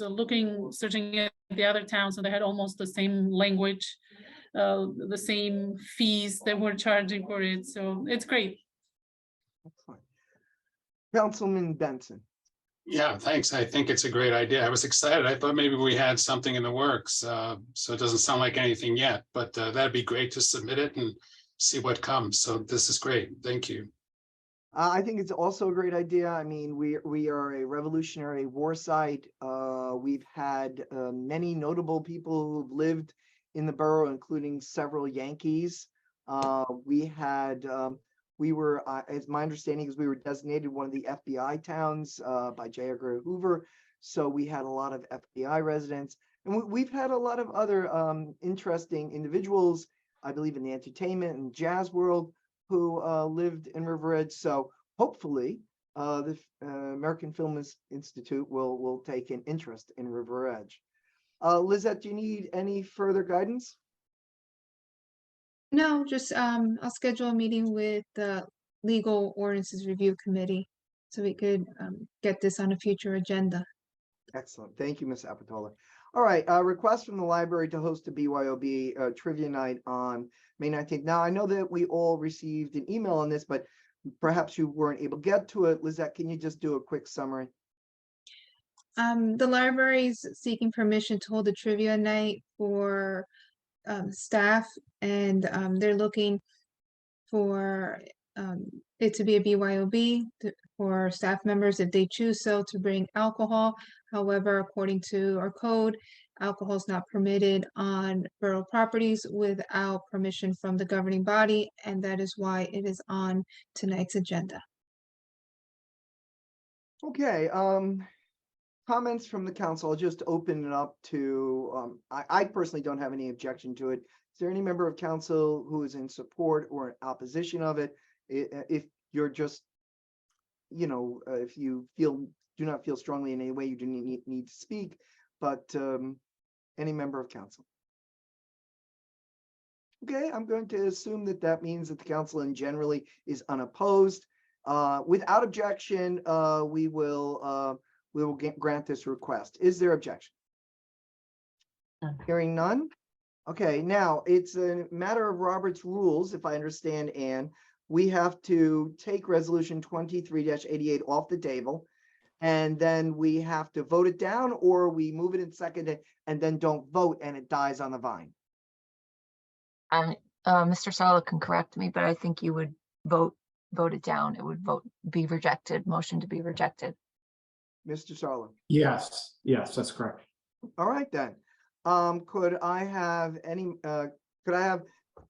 searching at the other towns, and they had almost the same language, the same fees that we're charging for it. So it's great. Excellent. Councilman Benson. Yeah, thanks. I think it's a great idea. I was excited. I thought maybe we had something in the works. So it doesn't sound like anything yet, but that'd be great to submit it and see what comes. So this is great. Thank you. I think it's also a great idea. I mean, we are a revolutionary war site. We've had many notable people who've lived in the borough, including several Yankees. We were, as my understanding is, we were designated one of the FBI towns by J. Edgar Hoover. So we had a lot of FBI residents, and we've had a lot of other interesting individuals, I believe, in the entertainment and jazz world, who lived in River Edge. So hopefully the American Film Institute will take an interest in River Edge. Lizette, do you need any further guidance? No, just I'll schedule a meeting with the Legal Ordinances Review Committee so we could get this on a future agenda. Excellent. Thank you, Ms. Apatola. All right, request from the library to host a BYOB trivia night on May 19th. Now, I know that we all received an email on this, but perhaps you weren't able to get to it. Lizette, can you just do a quick summary? The library's seeking permission to hold a trivia night for staff, and they're looking for it to be a BYOB for staff members if they choose so to bring alcohol. However, according to our code, alcohol is not permitted on borough properties without permission from the governing body, and that is why it is on tonight's agenda. Okay, comments from the council. I'll just open it up to, I personally don't have any objection to it. Is there any member of council who is in support or in opposition of it? If you're just, if you do not feel strongly in any way, you do need to speak, but any member of council? Okay, I'm going to assume that means that the council in generally is unopposed. Without objection, we will grant this request. Is there objection? None. Hearing none? Okay, now it's a matter of Robert's rules, if I understand, Anne. We have to take resolution 23-88 off the table, and then we have to vote it down, or we move it in second and then don't vote and it dies on the vine. Mr. Sala can correct me, but I think you would vote it down. It would be rejected, motion to be rejected. Mr. Sarlo? Yes, that's correct. All right, then. Could I have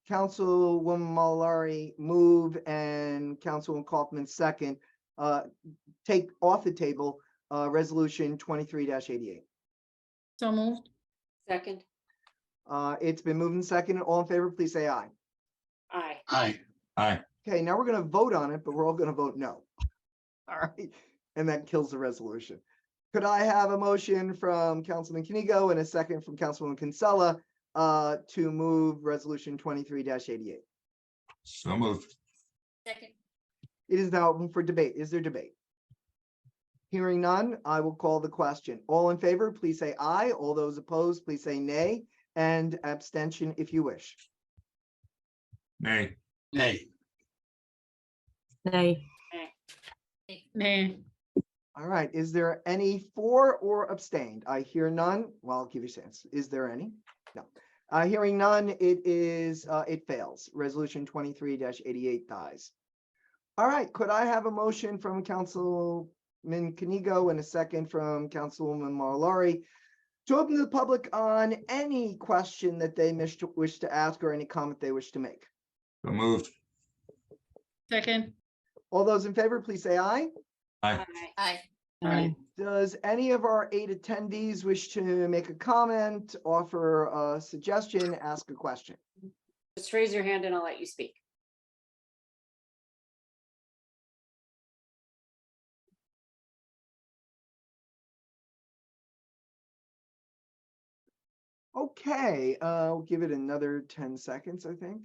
Councilwoman Malari move and Councilwoman Kaufman second, take off the table, resolution 23-88. So moved. Second. It's been moved and seconded. All in favor, please say aye. Aye. Aye. Aye. Okay, now we're gonna vote on it, but we're all gonna vote no. All right, and that kills the resolution. Could I have a motion from Councilman Canigo and a second from Councilwoman Kinsella to move resolution 23-88? So moved. Second. It is now open for debate. Is there debate? Hearing none, I will call the question. All in favor, please say aye. All those opposed, please say nay, and abstention if you wish. Nay. Nay. Nay. Nay. All right, is there any for or abstained? I hear none. Well, I'll give you a chance. Is there any? No. Hearing none, it fails. Resolution 23-88 dies. All right, could I have a motion from Councilman Canigo and a second from Councilwoman Marlari to open to the public on any question that they wish to ask or any comment they wish to make? So moved. Second. All those in favor, please say aye. Aye. Aye. Aye. Does any of our 8 attendees wish to make a comment, offer a suggestion, ask a question? Just raise your hand and I'll let you speak. Okay, we'll give it another 10 seconds, I think.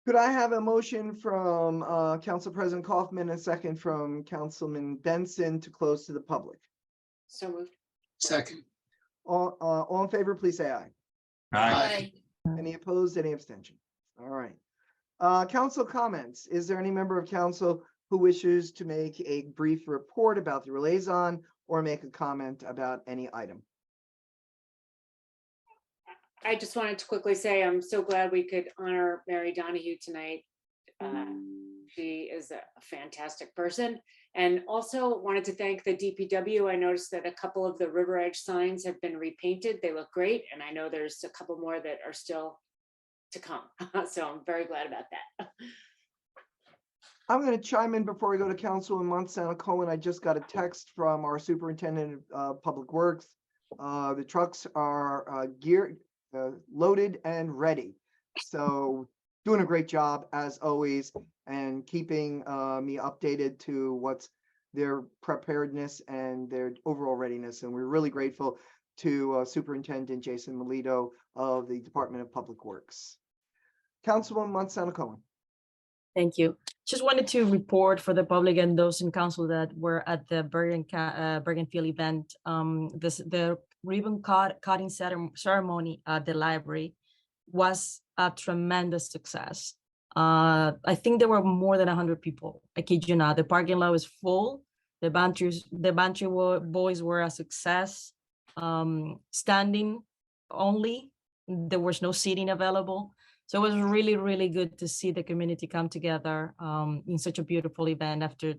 Could I have a motion from Council President Kaufman, a second from Councilman Benson to close to the public? So moved. Second. All in favor, please say aye. Aye. Any opposed, any abstention? All right. Council comments. Is there any member of council who wishes to make a brief report about the liaison or make a comment about any item? I just wanted to quickly say, I'm so glad we could honor Mary Donahue tonight. She is a fantastic person. And also wanted to thank the DPW. I noticed that a couple of the River Edge signs have been repainted. They look great. And I know there's a couple more that are still to come. So I'm very glad about that. I'm going to chime in before we go to Councilman Montesano Cohen. I just got a text from our superintendent of Public Works. The trucks are geared, loaded and ready. So doing a great job as always and keeping me updated to what's their preparedness and their overall readiness. And we're really grateful to Superintendent Jason Melito of the Department of Public Works. Councilwoman Montesano Cohen. Thank you. Just wanted to report for the public and those in council that were at the Bergenfield event, the ribbon cutting ceremony at the library was a tremendous success. I think there were more than 100 people. I kid you not. The parking lot was full. The Bantry boys were a success. Standing only. There was no seating available. So it was really, really good to see the community come together in such a beautiful event after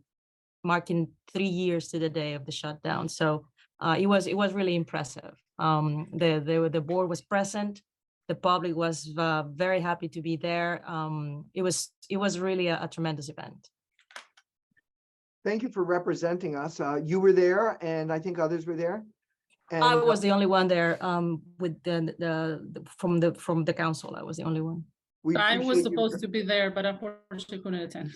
marking 3 years to the day of the shutdown. So it was really impressive. The board was present. The public was very happy to be there. It was really a tremendous event. Thank you for representing us. You were there, and I think others were there. And I was the only one there with from the council. I was the only one. we I was appreciate you- supposed to be there, but unfortunately couldn't attend.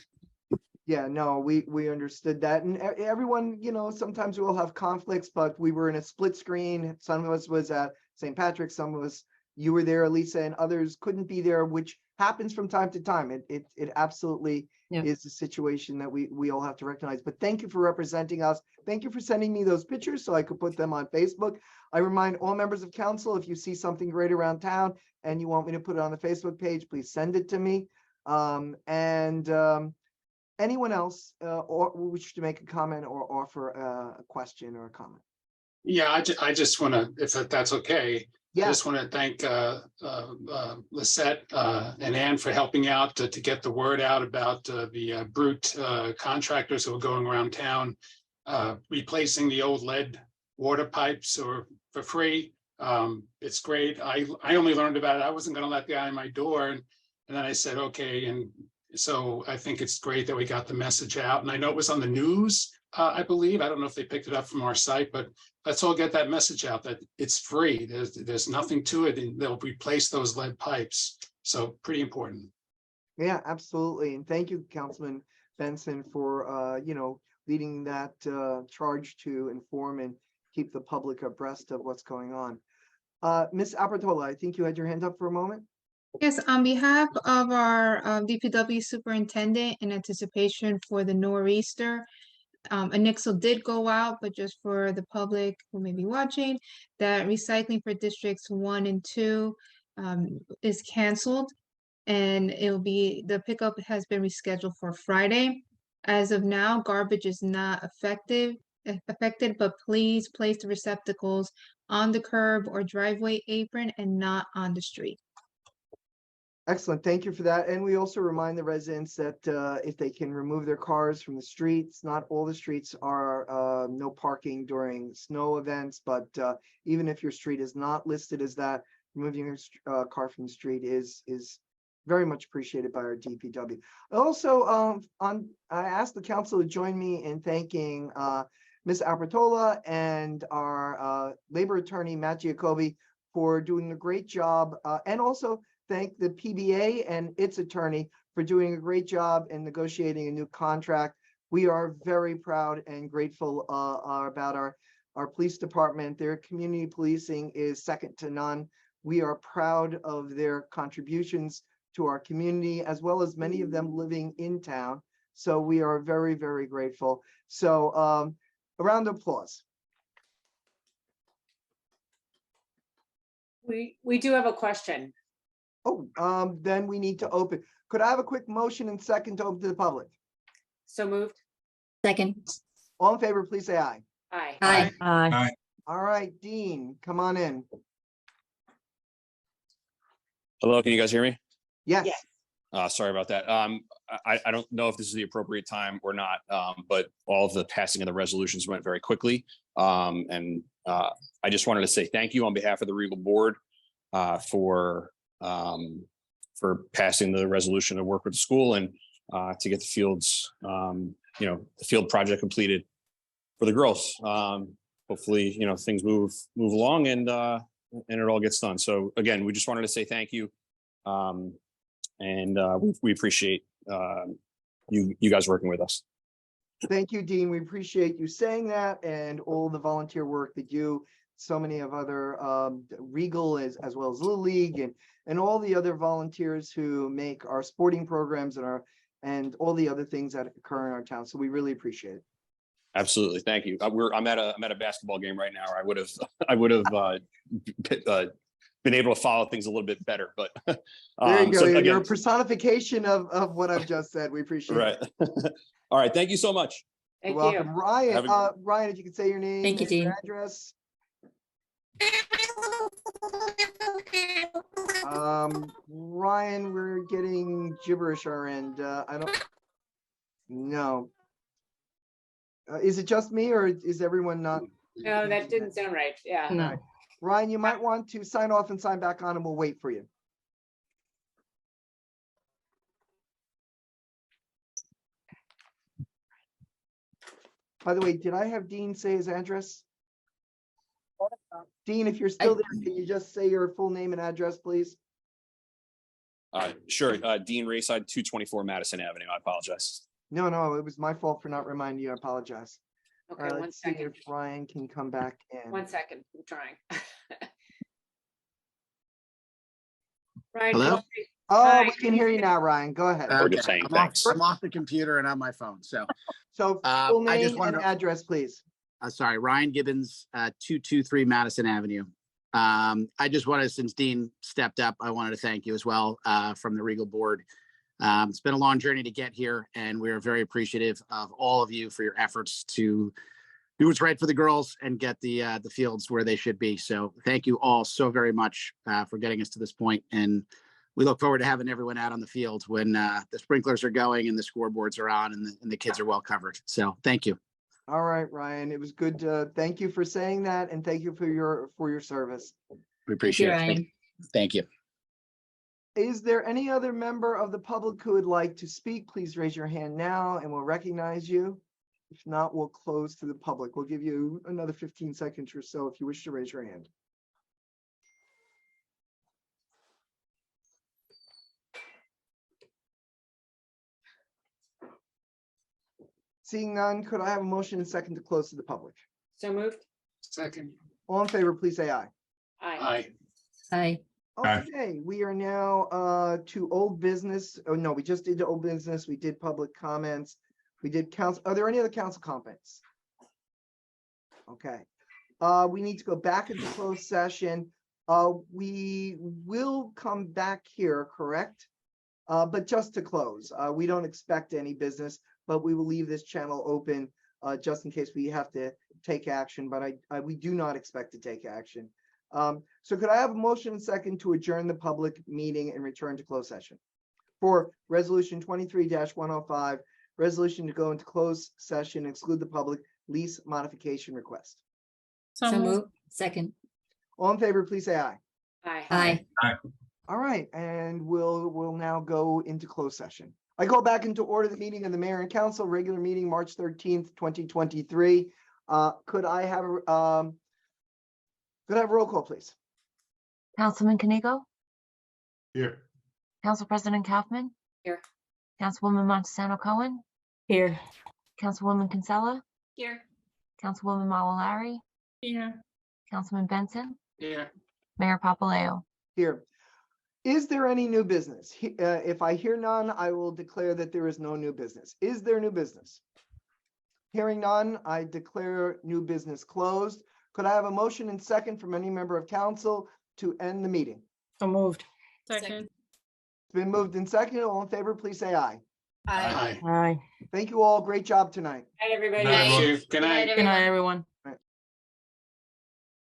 Yeah, no, we understood that. And everyone, you know, sometimes we'll have conflicts, but we were in a split screen. Some of us was at St. Patrick's, some of us, you were there, Lisa, and others couldn't be there, which happens from time to time. It absolutely is a situation that we all have to recognize. But thank you for representing us. Thank you for sending me those pictures so I could put them on Facebook. I remind all members of council, if you see something great around town and you want me to put it on the Facebook page, please send it to me. Anyone else or wish to make a comment or offer a question or a comment? Yeah, I just want to, if that's okay. I Yeah. just want to thank Lisette and Ann for helping out to get the word out about the brute contractors who are going around town, replacing the old lead water pipes or for free. It's great. I only learned about it. I wasn't going to let the guy in my door, and then I said, okay. And so I think it's great that we got the message out. And I know it was on the news, I believe. I don't know if they picked it up from our site, but let's all get that message out that it's free. There's nothing to it, and they'll replace those lead pipes. So pretty important. Yeah, absolutely. And thank you, Councilman Benson, for leading that charge to inform and keep the public abreast of what's going on. Ms. Apertola, I think you had your hand up for a moment. Yes, on behalf of our DPW superintendent, in anticipation for the nor'easter, a nixle did go out, but just for the public who may be watching, that recycling for districts 1 and 2 is canceled, and the pickup has been rescheduled for Friday. As of now, garbage is not affected, but please place the receptacles on the curb or driveway apron and not on the street. Excellent. Thank you for that. And we also remind the residents that if they can remove their cars from the streets, not all the streets are no parking during snow events, but even if your street is not listed as that, removing your car from the street is very much appreciated by our DPW. Also, I asked the council to join me in thanking Ms. Apertola and our labor attorney, Matt Giacobbe, for doing a great job, and also thank the PBA and its attorney for doing a great job in negotiating a new contract. We are very proud and grateful about our police department. Their community policing is second to none. We are proud of their contributions to our community, as well as many of them living in town. So we are very, very grateful. So a round of applause. We do have a question. Oh, then we need to open. Could I have a quick motion and second to open to the public? So moved. Second. All in favor, please say aye. Aye. Aye. Aye. All right, Dean, come on in. Hello, can you guys hear me? Yes. Sorry about that. I don't know if this is the appropriate time or not, but all of the passing of the resolutions went very quickly. I just wanted to say thank you on behalf of the Regal Board for passing the resolution to work with the school and to get the fields, the field project completed for the girls. Hopefully, things move along and it all gets done. So again, we just wanted to say thank you. We appreciate you guys working with us. Thank you, Dean. We appreciate you saying that and all the volunteer work that you, so many of other Regal as well as Little League and all the other volunteers who make our sporting programs and all the other things that occur in our town. So we really appreciate it. Absolutely. Thank you. I'm at a basketball game right now. I would have been able to follow things a little bit better, but. There you go. so You're again, a personification of what I've just said. We appreciate right. it. All right, thank you so much. Thank You're you. welcome. Ryan, Have a- Ryan, if you could say your name. Thank you, and your Dean. Address. Ryan, we're getting gibberish our end. I don't. No. Is it just me or is everyone not? No, that didn't sound right. Yeah. No. Ryan, you might want to sign off and sign back on and we'll wait for you. By the way, did I have Dean say his address? Dean, if you're still there, can you just say your full name and address, please? Sure, Dean Rayside, 224 Madison Avenue. I apologize. No, it was my fault for not reminding you. I apologize. All Okay, right, one let's see second. if Ryan can come back in. 1 second. I'm trying. Ryan. Hello? feel free- Oh, Hi. we can hear you now, Ryan. Go ahead. We're just Okay, saying I'm off, thanks. I'm off the computer and on my phone. So, So full I just name wanted and to- address, please. sorry, Ryan Gibbons, 223 Madison Avenue. I just wanted, since Dean stepped up, I wanted to thank you as well, from the Regal Board. It's been a long journey to get here, and we are very appreciative of all of you for your efforts to do what's right for the girls and get the fields where they should be. So thank you all so very much for getting us to this point, and we look forward to having everyone out on the field when the sprinklers are going and the scoreboards are on and the kids are well covered. So thank you. All right, Ryan, it was good. Thank you for saying that and thank you for your service. We appreciate it. Ryan. Thank you. Is there any other member of the public who would like to speak? Please raise your hand now and we'll recognize you. If not, we'll close to the public. We'll give you another 15 seconds or so if you wish to raise your hand. Seeing none, could I have a motion and second to close to the public? So moved? Second. All in favor, please say aye. Aye. Hi. Aye. Okay, we are now to old business. Oh, no, we just did the old business. We did public comments. We did council. Are there any other council comments? Okay. We need to go back into closed session. We will come back here, correct? But just to close. We don't expect any business, but we will leave this channel open just in case we have to take action, but we do not expect to take action. So could I have a motion and second to adjourn the public meeting and return to closed session? For resolution 23-105, resolution to go into closed session, exclude the public lease modification request. So move. Second. All in favor, please say aye. Aye. Aye. All right, and we'll now go into closed session. I call back into order the meeting of the mayor and council, regular meeting, March 13th, 2023. Could I have a roll call, please? Councilman Kanigo, Here. Council President Kaufman. Here. Councilwoman Montesano Cohen, Here. Councilwoman Kinsella, Here. Councilwoman Malolari, Here. Councilman Benson, Yeah. Mayor Papaleo. Here. Is there any new business? If I hear none, I will declare that there is no new business. Is there new business? Hearing none, I declare new business closed. Could I have a motion and second from any member of council to end the meeting? So moved. Second. It's been moved and seconded. All in favor, please say aye. Aye. Aye. Thank you all. Great job tonight. Night, everybody. Night, Thank you. Good night. Good night, everyone.